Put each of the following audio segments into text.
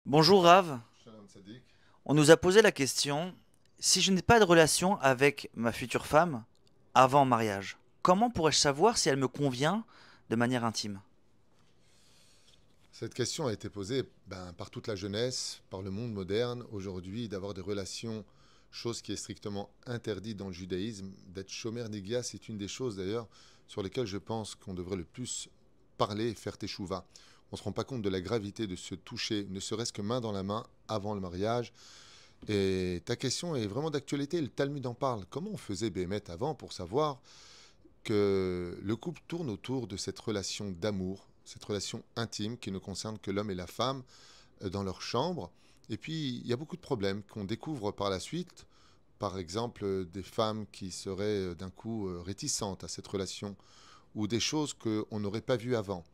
Bonjour Rav, Shalom Tzadik. on nous a posé la question, si je n'ai pas de relation avec ma future femme avant mariage, comment pourrais-je savoir si elle me convient de manière intime? Cette question a été posée par toute la jeunesse, par le monde moderne, aujourd'hui, d'avoir des relations, chose qui est strictement interdite dans le judaïsme. D'être shomer negia, c'est une des choses d'ailleurs sur lesquelles je pense qu'on devrait le plus parler et faire teshuva. On ne se rend pas compte de la gravité de se toucher, ne serait-ce que main dans la main, avant le mariage. Et ta question est vraiment d'actualité, le Talmud en parle. Comment on faisait Béhémet avant pour savoir que le couple tourne autour de cette relation d'amour, cette relation intime qui ne concerne que l'homme et la femme dans leur chambre. Et puis, il y a beaucoup de problèmes qu'on découvre par la suite. Par exemple, des femmes qui seraient d'un coup réticentes à cette relation, ou des choses qu'on n'aurait pas vues avant.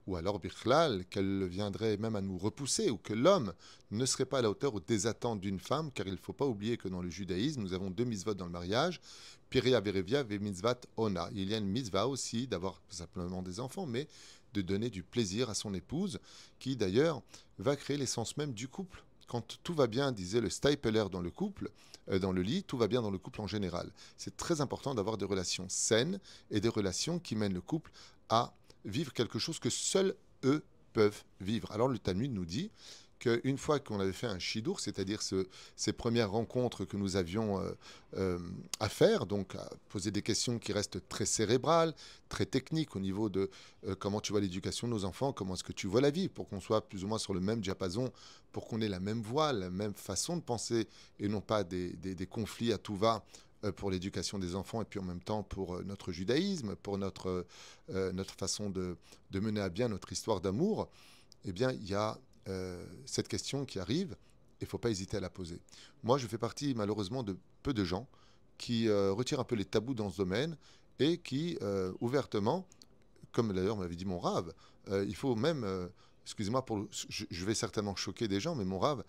Ou alors, Birklal, qu'elle viendrait même à nous repousser, ou que l'homme ne serait pas à la hauteur des attentes d'une femme, car il ne faut pas oublier que dans le judaïsme, nous avons deux mitzvot dans le mariage, Piria Verevia ve mitzvat Ona. Il y a une mitzvah aussi d'avoir simplement des enfants, mais de donner du plaisir à son épouse, qui d'ailleurs va créer l'essence même du couple. Quand tout va bien, disait le Stapler dans le couple, dans le lit, tout va bien dans le couple en général. C'est très important d'avoir des relations saines et des relations qui mènent le couple à vivre quelque chose que seuls eux peuvent vivre. Alors le Talmud nous dit qu'une fois qu'on avait fait un shidur, c'est-à-dire ces premières rencontres que nous avions à faire, donc à poser des questions qui restent très cérébrales, très techniques au niveau de comment tu vois l'éducation de nos enfants, comment est-ce que tu vois la vie, pour qu'on soit plus ou moins sur le même diapason, pour qu'on ait la même voix, la même façon de penser, et non pas des conflits à tout va pour l'éducation des enfants et puis en même temps pour notre judaïsme, pour notre façon de mener à bien notre histoire d'amour, eh bien, il y a cette question qui arrive et il ne faut pas hésiter à la poser. Moi, je fais partie malheureusement de peu de gens qui retirent un peu les tabous dans ce domaine et qui, ouvertement, comme d'ailleurs m'avait dit mon rave, il faut même, excusez-moi, je vais certainement choquer des gens, mais mon rave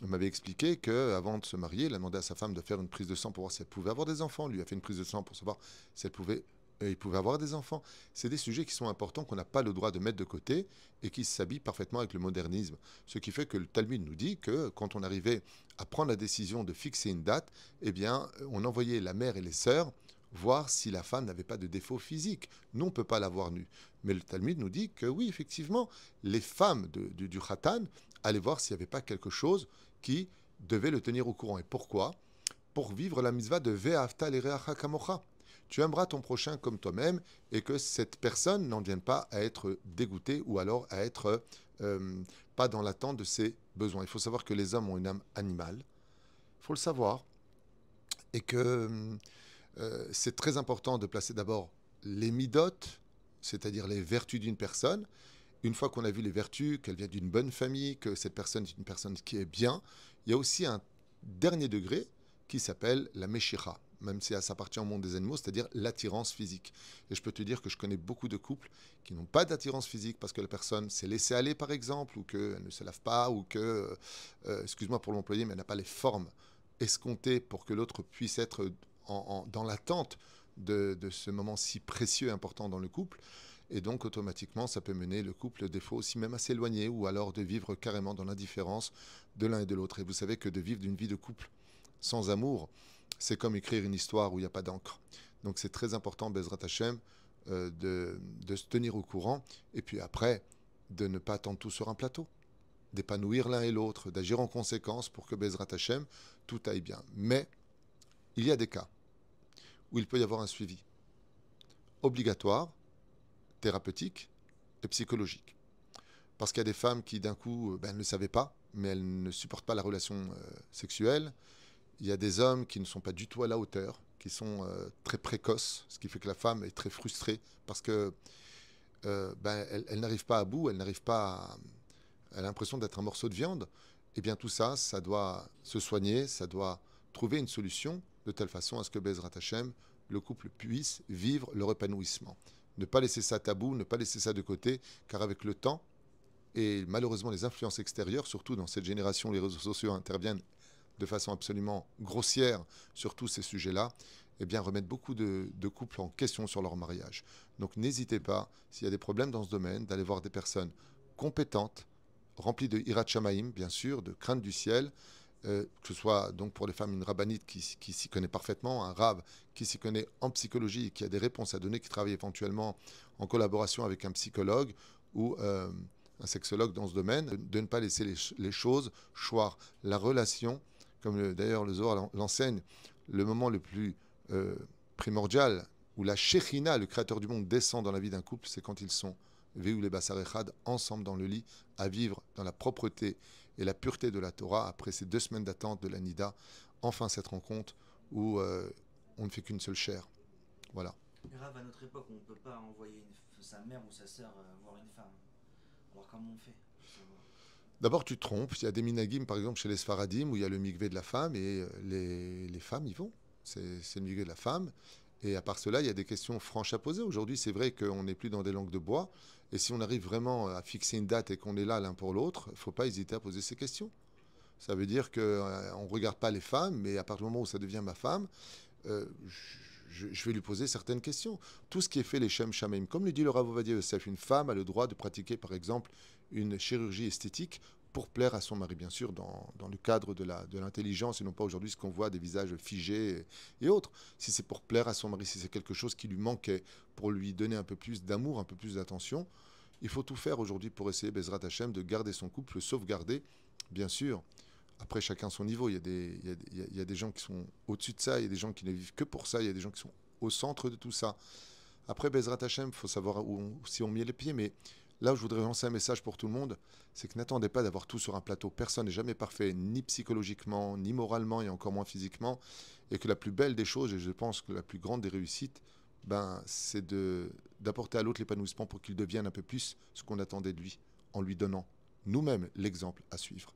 m'avait expliqué qu'avant de se marier, il a demandé à sa femme de faire une prise de sang pour voir si elle pouvait avoir des enfants. Lui a fait une prise de sang pour savoir si il pouvait avoir des enfants. C'est des sujets qui sont importants, qu'on n'a pas le droit de mettre de côté et qui s'habillent parfaitement avec le modernisme. Ce qui fait que le Talmud nous dit que quand on arrivait à prendre la décision de fixer une date, eh bien, on envoyait la mère et les sœurs voir si la femme n'avait pas de défaut physique. Nous, on ne peut pas l'avoir nue. Mais le Talmud nous dit que oui, effectivement, les femmes du Khatan allaient voir s'il n'y avait pas quelque chose qui devait le tenir au courant. Et pourquoi? Pour vivre la mitzvah de Ve'afta l'ereacha kamocha. Tu aimeras ton prochain comme toi-même et que cette personne n'en vienne pas à être dégoûtée ou alors à être pas dans l'attente de ses besoins. Il faut savoir que les hommes ont une âme animale. Il faut le savoir. Et que c'est très important de placer d'abord les midotes, c'est-à-dire les vertus d'une personne. Une fois qu'on a vu les vertus, qu'elle vient d'une bonne famille, que cette personne est une personne qui est bien, il y a aussi un dernier degré qui s'appelle la meshira, même si ça appartient au monde des animaux, c'est-à-dire l'attirance physique. Et je peux te dire que je connais beaucoup de couples qui n'ont pas d'attirance physique parce que la personne s'est laissée aller, par exemple, ou qu'elle ne se lave pas, ou que, excuse-moi pour l'employer, mais elle n'a pas les formes escomptées pour que l'autre puisse être dans l'attente de ce moment si précieux et important dans le couple. Et donc, automatiquement, ça peut mener le couple, des fois aussi même à s'éloigner ou alors de vivre carrément dans l'indifférence de l'un et de l'autre. Et vous savez que de vivre d'une vie de couple sans amour, c'est comme écrire une histoire où il n'y a pas d'encre. Donc, c'est très important, Bezrat Hashem, de se tenir au courant et puis après, de ne pas attendre tout sur un plateau, d'épanouir l'un et l'autre, d'agir en conséquence pour que Bezrat Hashem, tout aille bien. Mais il y a des cas où il peut y avoir un suivi obligatoire, thérapeutique et psychologique. Parce qu'il y a des femmes qui, d'un coup, ne le savaient pas, mais elles ne supportent pas la relation sexuelle. Il y a des hommes qui ne sont pas du tout à la hauteur, qui sont très précoces, ce qui fait que la femme est très frustrée parce que elle n'arrive pas à bout, elle n'arrive pas à... Elle a l'impression d'être un morceau de viande. Eh bien, tout ça, ça doit se soigner, ça doit trouver une solution de telle façon à ce que Bezrat Hashem, le couple puisse vivre leur épanouissement. Ne pas laisser ça tabou, ne pas laisser ça de côté, car avec le temps, et malheureusement, les influences extérieures, surtout dans cette génération, les réseaux sociaux interviennent de façon absolument grossière sur tous ces sujets-là, eh bien, remettent beaucoup de couples en question sur leur mariage. Donc n'hésitez pas, s'il y a des problèmes dans ce domaine, d'aller voir des personnes compétentes, rempli de hirat shamaim, bien sûr, de crainte du ciel, que ce soit donc pour les femmes une rabbinite qui s'y connaît parfaitement, un rave qui s'y connaît en psychologie, qui a des réponses à donner, qui travaille éventuellement en collaboration avec un psychologue ou un sexologue dans ce domaine, de ne pas laisser les choses choir. La relation, comme d'ailleurs le Zohar l'enseigne, le moment le plus primordial où la Shekhinah, le créateur du monde, descend dans la vie d'un couple, c'est quand ils sont Veu les Basar Echad, ensemble dans le lit, à vivre dans la propreté et la pureté de la Torah, après ces 2 semaines d'attente de la Nida, enfin cette rencontre où on ne fait qu'une seule chair. Voilà. Grave, à notre époque, on ne peut pas envoyer sa mère ou sa sœur voir une femme. Alors comment on fait? D'abord, tu te trompes. Il y a des minagim, par exemple, chez les Sfaradim, où il y a le mikvé de la femme, et les femmes y vont. C'est le mikvé de la femme. Et à part cela, il y a des questions franches à poser. Aujourd'hui, c'est vrai qu'on n'est plus dans des langues de bois. Et si on arrive vraiment à fixer une date et qu'on est là l'un pour l'autre, il ne faut pas hésiter à poser ces questions. Ça veut dire qu'on ne regarde pas les femmes, mais à partir du moment où ça devient ma femme, euh, je vais lui poser certaines questions. Tout ce qui est fait les Shem Shamaim, comme le dit le Rav Ovadia Yosef, une femme a le droit de pratiquer par exemple une chirurgie esthétique pour plaire à son mari, bien sûr, dans le cadre de l'intelligence et non pas aujourd'hui ce qu'on voit des visages figés et autres. Si c'est pour plaire à son mari, si c'est quelque chose qui lui manquait, pour lui donner un peu plus d'amour, un peu plus d'attention, il faut tout faire aujourd'hui pour essayer, Bezrat Hashem, de garder son couple, le sauvegarder, bien sûr. Après, chacun son niveau. Il y a des gens qui sont au-dessus de ça, il y a des gens qui ne vivent que pour ça, il y a des gens qui sont au centre de tout ça. Après, Bezrat Hashem, il faut savoir si on met les pieds, mais là où je voudrais lancer un message pour tout le monde, c'est que n'attendez pas d'avoir tout sur un plateau. Personne n'est jamais parfait, ni psychologiquement, ni moralement, et encore moins physiquement. Et que la plus belle des choses, et je pense que la plus grande des réussites, c'est d'apporter à l'autre l'épanouissement pour qu'il devienne un peu plus ce qu'on attendait de lui, en lui donnant nous-mêmes l'exemple à suivre.